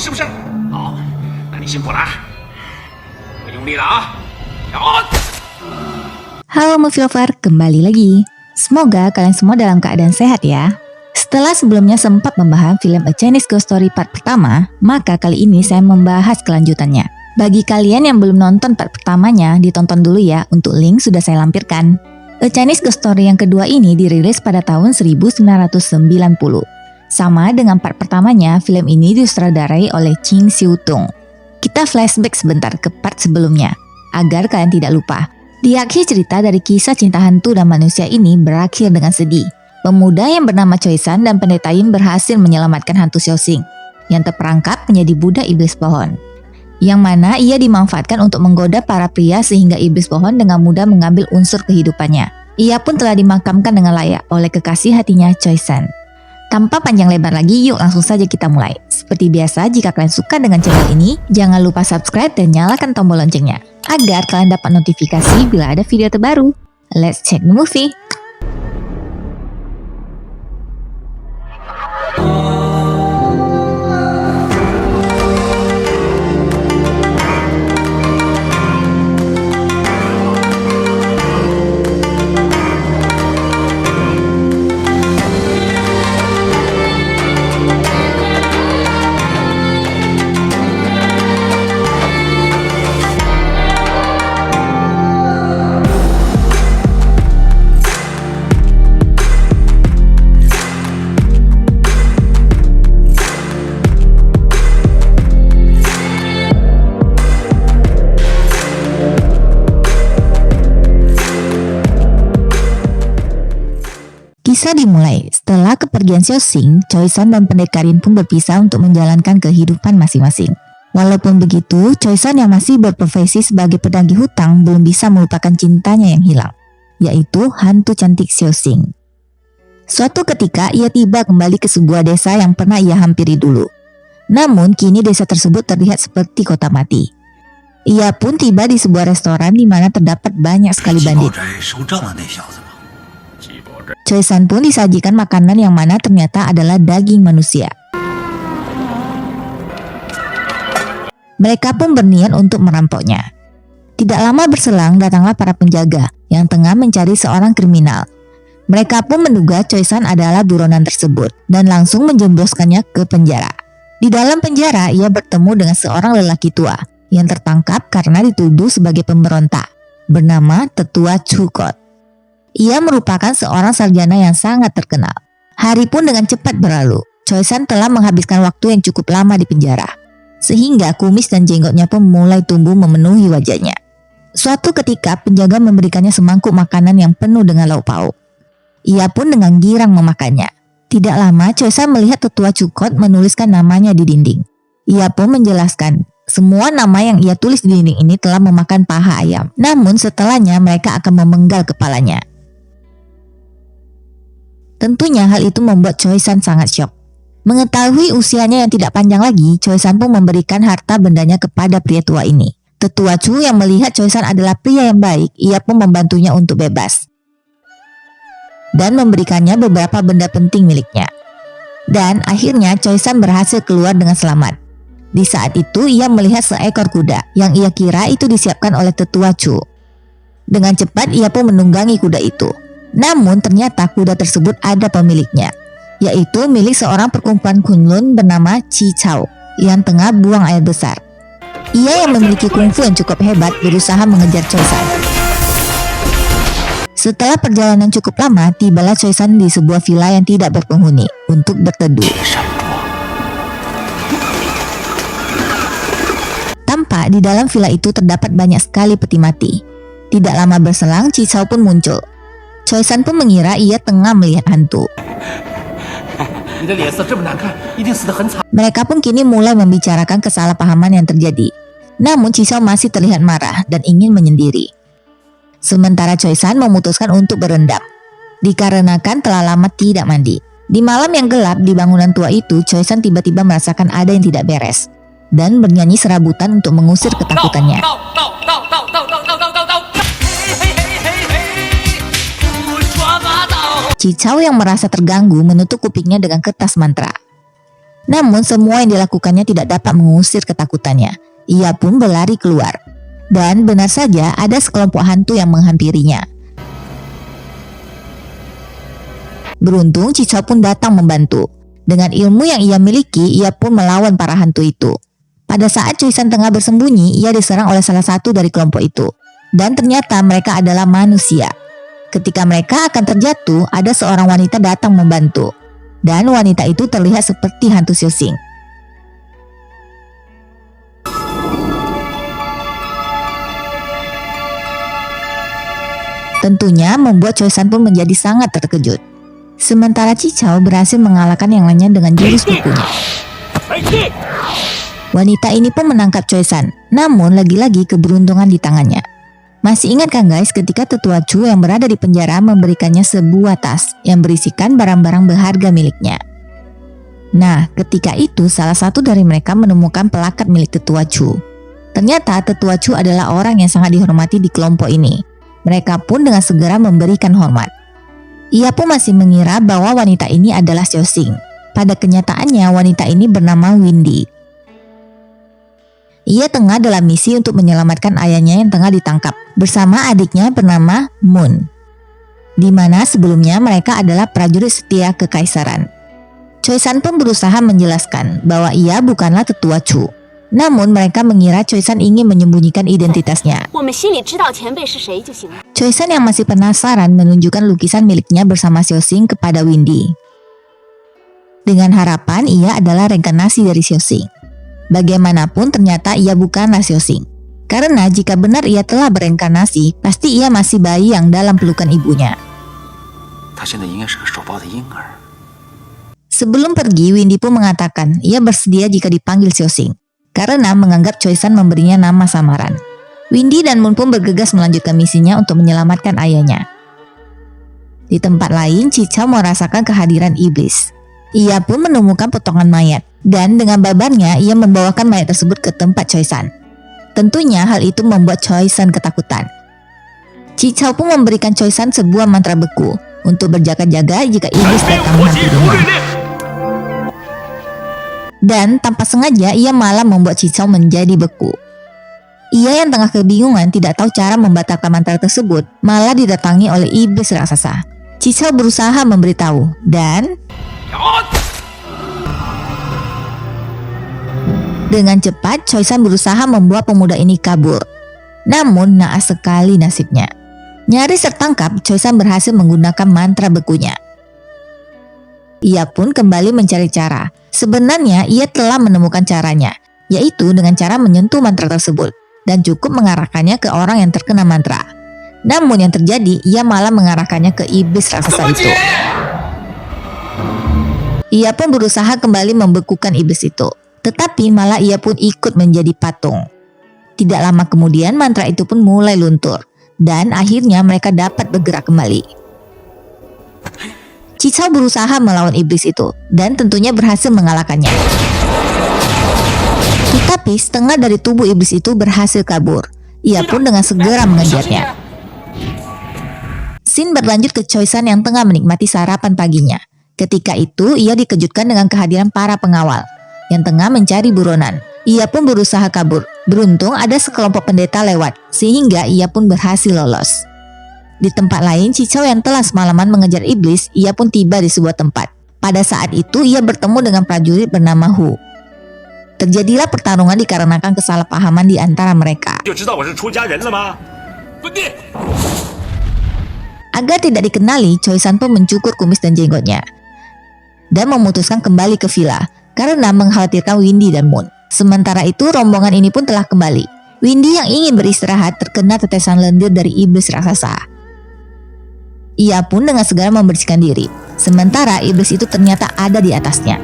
是不是？好，那你辛苦了啊，我用力了啊，摇！ Halo Movie Lover, kembali lagi. Semoga kalian semua dalam keadaan sehat ya. Setelah sebelumnya sempat membahas film A Chinese Ghost Story part pertama, maka kali ini saya membahas kelanjutannya. Bagi kalian yang belum nonton part pertamanya, ditonton dulu ya, untuk link sudah saya lampirkan. A Chinese Ghost Story yang kedua ini dirilis pada tahun 1990. Sama dengan part pertamanya, film ini disutradarai oleh Ching Siu-tung. Kita flashback sebentar ke part sebelumnya, agar kalian tidak lupa. Di akhir cerita dari kisah cinta hantu dan manusia ini berakhir dengan sedih. Pemuda yang bernama Choi San dan Pendeta Yin berhasil menyelamatkan hantu Xiaoxing yang terperangkap menjadi budak iblis pohon. Yang mana ia dimanfaatkan untuk menggoda para pria sehingga iblis pohon dengan mudah mengambil unsur kehidupannya. Ia pun telah dimakamkan dengan layak oleh kekasih hatinya Choi San. Tanpa panjang lebar lagi, yuk langsung saja kita mulai. Seperti biasa, jika kalian suka dengan channel ini, jangan lupa subscribe dan nyalakan tombol loncengnya, agar kalian dapat notifikasi bila ada video terbaru. Let's check the movie. Kisah dimulai setelah kepergian Xiaoxing, Choi San dan Pendekar Yin pun berpisah untuk menjalankan kehidupan masing-masing. Walaupun begitu, Choi San yang masih berprofesi sebagai pedagih hutang belum bisa melupakan cintanya yang hilang, yaitu hantu cantik Xiaoxing. Suatu ketika ia tiba kembali ke sebuah desa yang pernah ia hampiri dulu. Namun kini desa tersebut terlihat seperti kota mati. Ia pun tiba di sebuah restoran di mana terdapat banyak sekali bandit. Choi San pun disajikan makanan yang mana ternyata adalah daging manusia. Mereka pun berniat untuk merampoknya. Tidak lama berselang datanglah para penjaga yang tengah mencari seorang kriminal. Mereka pun menduga Choi San adalah buronan tersebut dan langsung menjembroskannya ke penjara. Di dalam penjara ia bertemu dengan seorang lelaki tua yang tertangkap karena dituduh sebagai pemberontak bernama Tetua Chukot. Ia merupakan seorang sarjana yang sangat terkenal. Hari pun dengan cepat berlalu. Choi San telah menghabiskan waktu yang cukup lama di penjara, sehingga kumis dan jenggotnya pun mulai tumbuh memenuhi wajahnya. Suatu ketika penjaga memberikannya semangkuk makanan yang penuh dengan lauk pauk. Ia pun dengan girang memakannya. Tidak lama Choi San melihat Tetua Chukot menuliskan namanya di dinding. Ia pun menjelaskan, semua nama yang ia tulis di dinding ini telah memakan paha ayam. Namun setelahnya mereka akan memenggal kepalanya. Tentunya hal itu membuat Choi San sangat syok. Mengetahui usianya yang tidak panjang lagi, Choi San pun memberikan harta bendanya kepada pria tua ini. Tetua Chu yang melihat Choi San adalah pria yang baik, ia pun membantunya untuk bebas dan memberikannya beberapa benda penting miliknya. Dan akhirnya Choi San berhasil keluar dengan selamat. Di saat itu ia melihat seekor kuda yang ia kira itu disiapkan oleh Tetua Chu. Dengan cepat ia pun menunggangi kuda itu. Namun ternyata kuda tersebut ada pemiliknya, yaitu milik seorang perkumpulan Kunlun bernama Chi Chao yang tengah buang air besar. Ia yang memiliki kungfu yang cukup hebat berusaha mengejar Choi San. Setelah perjalanan cukup lama, tibalah Choi San di sebuah villa yang tidak berpenghuni untuk berteduh. Tampak di dalam villa itu terdapat banyak sekali peti mati. Tidak lama berselang, Chi Chao pun muncul. Choi San pun mengira ia tengah melihat hantu. Mereka pun kini mulai membicarakan kesalahpahaman yang terjadi. Namun Chi Chao masih terlihat marah dan ingin menyendiri. Sementara Choi San memutuskan untuk berendam, dikarenakan telah lama tidak mandi. Di malam yang gelap di bangunan tua itu, Choi San tiba-tiba merasakan ada yang tidak beres dan bernyanyi serabutan untuk mengusir ketakutannya. Chi Chao yang merasa terganggu menutup kupingnya dengan kertas mantra. Namun semua yang dilakukannya tidak dapat mengusir ketakutannya. Ia pun berlari keluar. Dan benar saja ada sekelompok hantu yang menghampirinya. Beruntung Cichao pun datang membantu. Dengan ilmu yang ia miliki, ia pun melawan para hantu itu. Pada saat Choi San tengah bersembunyi, ia diserang oleh salah satu dari kelompok itu. Dan ternyata mereka adalah manusia. Ketika mereka akan terjatuh, ada seorang wanita datang membantu. Dan wanita itu terlihat seperti hantu Xiaoxing. Tentunya membuat Choi San pun menjadi sangat terkejut. Sementara Cichao berhasil mengalahkan yang lainnya dengan jurus kukunya. Wanita ini pun menangkap Choi San, namun lagi-lagi keberuntungan di tangannya. Masih ingat kan guys ketika tetua Chu yang berada di penjara memberikannya sebuah tas yang berisikan barang-barang berharga miliknya. Nah, ketika itu salah satu dari mereka menemukan pelakat milik tetua Chu. Ternyata tetua Chu adalah orang yang sangat dihormati di kelompok ini. Mereka pun dengan segera memberikan hormat. Ia pun masih mengira bahwa wanita ini adalah Xiaoxing. Pada kenyataannya wanita ini bernama Windy. Ia tengah dalam misi untuk menyelamatkan ayahnya yang tengah ditangkap bersama adiknya bernama Moon. Di mana sebelumnya mereka adalah prajurit setia kekaisaran. Choi San pun berusaha menjelaskan bahwa ia bukanlah tetua Chu. Namun mereka mengira Choi San ingin menyembunyikan identitasnya. Choi San yang masih penasaran menunjukkan lukisan miliknya bersama Xiaoxing kepada Windy. Dengan harapan ia adalah reinkarnasi dari Xiaoxing. Bagaimanapun ternyata ia bukanlah Xiaoxing. Karena jika benar ia telah bereinkarnasi, pasti ia masih bayi yang dalam pelukan ibunya. Sebelum pergi, Windy pun mengatakan ia bersedia jika dipanggil Xiaoxing. Karena menganggap Choi San memberinya nama samaran. Windy dan Moon pun bergegas melanjutkan misinya untuk menyelamatkan ayahnya. Di tempat lain, Cichao merasakan kehadiran iblis. Ia pun menemukan potongan mayat. Dan dengan babarnya, ia membawakan mayat tersebut ke tempat Choi San. Tentunya hal itu membuat Choi San ketakutan. Cichao pun memberikan Choi San sebuah mantra beku untuk berjaga-jaga jika iblis datang menghampirinya. Dan tanpa sengaja ia malah membuat Cichao menjadi beku. Ia yang tengah kebingungan tidak tahu cara membatalkan mantra tersebut malah didatangi oleh iblis raksasa. Cichao berusaha memberitahu dan dengan cepat Choi San berusaha membuat pemuda ini kabur. Namun naas sekali nasibnya. Nyaris tertangkap, Choi San berhasil menggunakan mantra bekunya. Ia pun kembali mencari cara. Sebenarnya ia telah menemukan caranya, yaitu dengan cara menyentuh mantra tersebut dan cukup mengarahkannya ke orang yang terkena mantra. Namun yang terjadi, ia malah mengarahkannya ke iblis raksasa itu. Ia pun berusaha kembali membekukan iblis itu, tetapi malah ia pun ikut menjadi patung. Tidak lama kemudian mantra itu pun mulai luntur dan akhirnya mereka dapat bergerak kembali. Cichao berusaha melawan iblis itu dan tentunya berhasil mengalahkannya. Tetapi setengah dari tubuh iblis itu berhasil kabur. Ia pun dengan segera mengejarnya. Scene berlanjut ke Choi San yang tengah menikmati sarapan paginya. Ketika itu ia dikejutkan dengan kehadiran para pengawal yang tengah mencari buronan. Ia pun berusaha kabur. Beruntung ada sekelompok pendeta lewat sehingga ia pun berhasil lolos. Di tempat lain, Cichao yang telah semalaman mengejar iblis, ia pun tiba di sebuah tempat. Pada saat itu, ia bertemu dengan prajurit bernama Hu. Terjadilah pertarungan dikarenakan kesalahpahaman di antara mereka. Agar tidak dikenali, Choi San pun mencukur kumis dan jenggotnya dan memutuskan kembali ke villa karena mengkhawatirkan Windy dan Moon. Sementara itu, rombongan ini pun telah kembali. Windy yang ingin beristirahat terkena tetesan lendir dari iblis raksasa. Ia pun dengan segera membersihkan diri. Sementara iblis itu ternyata ada di atasnya.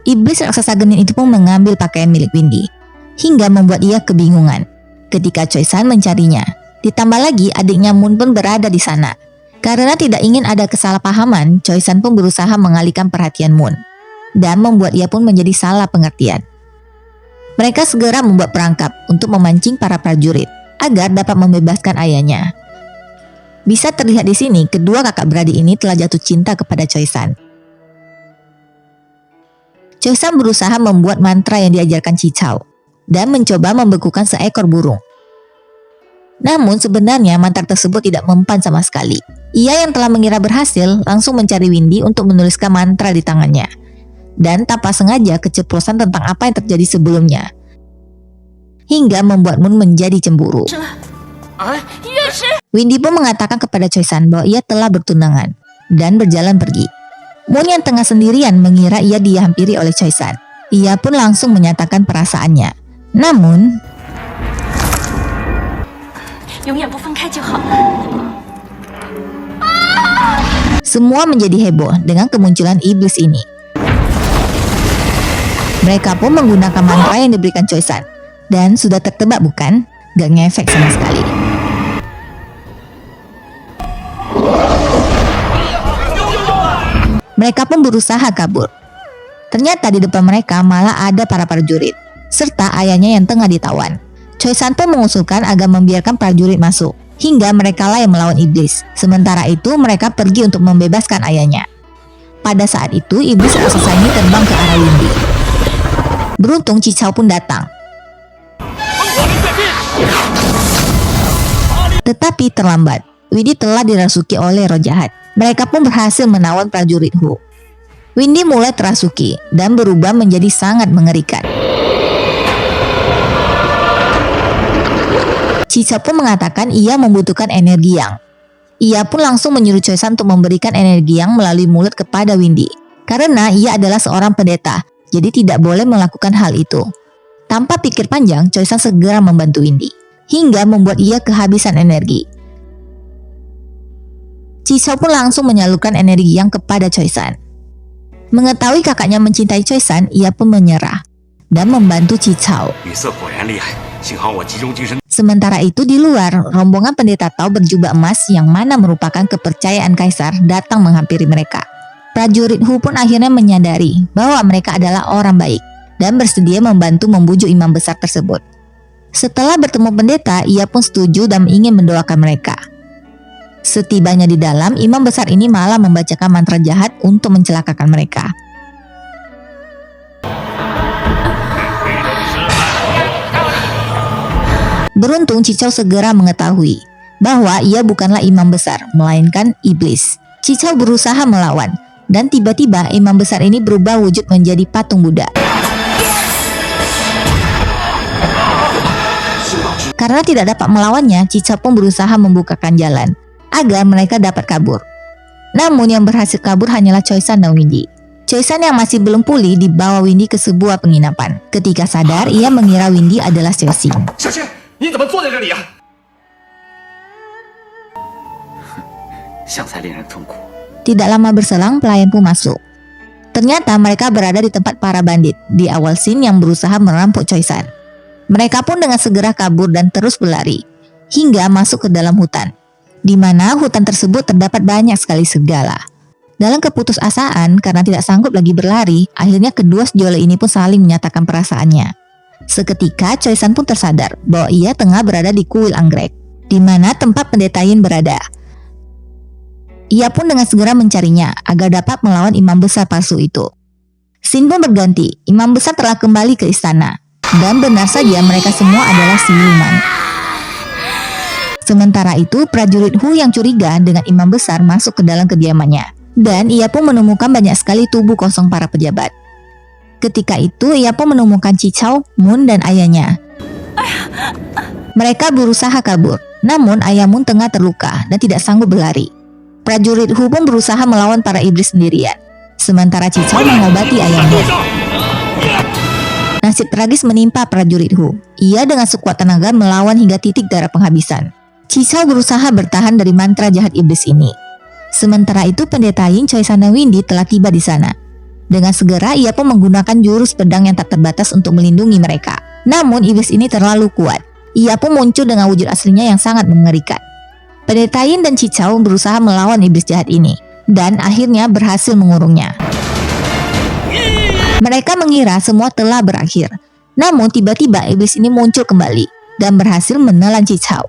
Iblis raksasa genin itu pun mengambil pakaian milik Windy, hingga membuat ia kebingungan ketika Choi San mencarinya. Ditambah lagi adiknya Moon pun berada di sana. Karena tidak ingin ada kesalahpahaman, Choi San pun berusaha mengalihkan perhatian Moon dan membuat ia pun menjadi salah pengertian. Mereka segera membuat perangkap untuk memancing para prajurit agar dapat membebaskan ayahnya. Bisa terlihat di sini, kedua kakak beradik ini telah jatuh cinta kepada Choi San. Choi-san berusaha membuat mantra yang diajarkan Chichao dan mencoba membekukan seekor burung. Namun sebenarnya mantra tersebut tidak mempan sama sekali. Ia yang telah mengira berhasil langsung mencari Windy untuk menuliskan mantra di tangannya. Dan tanpa sengaja keceplosan tentang apa yang terjadi sebelumnya. Hingga membuat Moon menjadi cemburu. Windy pun mengatakan kepada Choi-san bahwa ia telah bertunangan dan berjalan pergi. Moon yang tengah sendirian mengira ia dihampiri oleh Choi-san. Ia pun langsung menyatakan perasaannya. Namun, semua menjadi heboh dengan kemunculan iblis ini. Mereka pun menggunakan mantra yang diberikan Choi-san. Dan sudah tertebak bukan? Gak ngefek sama sekali. Mereka pun berusaha kabur. Ternyata di depan mereka malah ada para prajurit, serta ayahnya yang tengah ditawan. Choi-san pun mengusulkan agar membiarkan prajurit masuk, hingga mereka lah yang melawan iblis. Sementara itu mereka pergi untuk membebaskan ayahnya. Pada saat itu iblis raksasa ini terbang ke arah Windy. Beruntung Chichao pun datang. Tetapi terlambat. Windy telah dirasuki oleh roh jahat. Mereka pun berhasil menawan prajurit Hu. Windy mulai terasuki dan berubah menjadi sangat mengerikan. Chichao pun mengatakan ia membutuhkan energi yang. Ia pun langsung menyuruh Choi-san untuk memberikan energi yang melalui mulut kepada Windy. Karena ia adalah seorang pendeta, jadi tidak boleh melakukan hal itu. Tanpa pikir panjang, Choi-san segera membantu Windy, hingga membuat ia kehabisan energi. Chichao pun langsung menyalurkan energi yang kepada Choi-san. Mengetahui kakaknya mencintai Choi-san, ia pun menyerah dan membantu Chichao. Sementara itu di luar, rombongan pendeta Tao berjubah emas yang mana merupakan kepercayaan kaisar datang menghampiri mereka. Prajurit Hu pun akhirnya menyadari bahwa mereka adalah orang baik dan bersedia membantu membujuk imam besar tersebut. Setelah bertemu pendeta, ia pun setuju dan ingin mendoakan mereka. Setibanya di dalam, imam besar ini malah membacakan mantra jahat untuk mencelakakan mereka. Beruntung Chichao segera mengetahui bahwa ia bukanlah imam besar, melainkan iblis. Chichao berusaha melawan, dan tiba-tiba imam besar ini berubah wujud menjadi patung Buddha. Karena tidak dapat melawannya, Chichao pun berusaha membukakan jalan agar mereka dapat kabur. Namun yang berhasil kabur hanyalah Choi-san dan Windy. Choi-san yang masih belum pulih dibawa Windy ke sebuah penginapan. Ketika sadar, ia mengira Windy adalah Xiaoxing. Tidak lama berselang, pelayan pun masuk. Ternyata mereka berada di tempat para bandit di awal scene yang berusaha merampok Choi-san. Mereka pun dengan segera kabur dan terus berlari hingga masuk ke dalam hutan, di mana hutan tersebut terdapat banyak sekali serigala. Dalam keputusasaan karena tidak sanggup lagi berlari, akhirnya kedua sejoli ini pun saling menyatakan perasaannya. Seketika Choi-san pun tersadar bahwa ia tengah berada di kuil anggrek, di mana tempat pendeta Yin berada. Ia pun dengan segera mencarinya agar dapat melawan imam besar palsu itu. Scene pun berganti, imam besar telah kembali ke istana. Dan benar saja mereka semua adalah siluman. Sementara itu prajurit Hu yang curiga dengan imam besar masuk ke dalam kediamannya. Dan ia pun menemukan banyak sekali tubuh kosong para pejabat. Ketika itu ia pun menemukan Chichao, Moon dan ayahnya. Mereka berusaha kabur, namun ayah Moon tengah terluka dan tidak sanggup berlari. Prajurit Hu pun berusaha melawan para iblis sendirian, sementara Chichao mengobati ayahnya. Nasib tragis menimpa prajurit Hu. Ia dengan sekuat tenaga melawan hingga titik darah penghabisan. Chichao berusaha bertahan dari mantra jahat iblis ini. Sementara itu pendeta Yin, Choi-san dan Windy telah tiba di sana. Dengan segera ia pun menggunakan jurus pedang yang tak terbatas untuk melindungi mereka. Namun iblis ini terlalu kuat. Ia pun muncul dengan wujud aslinya yang sangat mengerikan. Pendeta Yin dan Chichao berusaha melawan iblis jahat ini dan akhirnya berhasil mengurungnya. Mereka mengira semua telah berakhir. Namun tiba-tiba iblis ini muncul kembali dan berhasil menelan Chichao.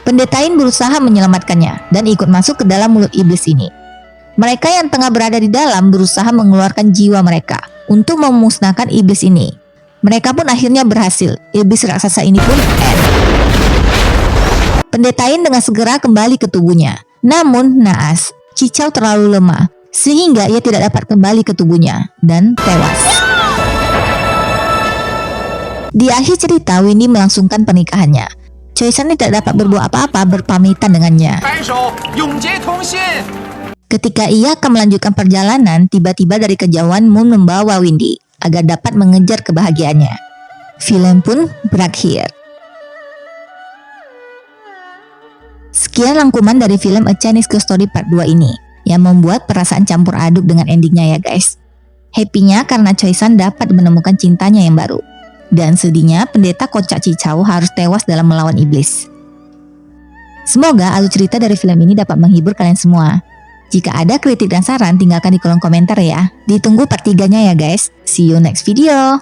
Pendeta Yin berusaha menyelamatkannya dan ikut masuk ke dalam mulut iblis ini. Mereka yang tengah berada di dalam berusaha mengeluarkan jiwa mereka untuk memusnahkan iblis ini. Mereka pun akhirnya berhasil. Iblis raksasa ini pun end. Pendeta Yin dengan segera kembali ke tubuhnya. Namun naas, Cicau terlalu lemah sehingga ia tidak dapat kembali ke tubuhnya dan tewas. Di akhir cerita, Windy melangsungkan pernikahannya. Choi San tidak dapat berbuat apa-apa berpamitan dengannya. Ketika ia akan melanjutkan perjalanan, tiba-tiba dari kejauhan Moon membawa Windy agar dapat mengejar kebahagiaannya. Film pun berakhir. Sekian rangkuman dari film A Chinese Ghost Story Part 2 ini, yang membuat perasaan campur aduk dengan endingnya ya guys. Happy-nya karena Choi San dapat menemukan cintanya yang baru. Dan sedihnya pendeta kocak Cicau harus tewas dalam melawan iblis. Semoga alur cerita dari film ini dapat menghibur kalian semua. Jika ada kritik dan saran, tinggalkan di kolom komentar ya. Ditunggu part 3-nya ya guys. See you next video.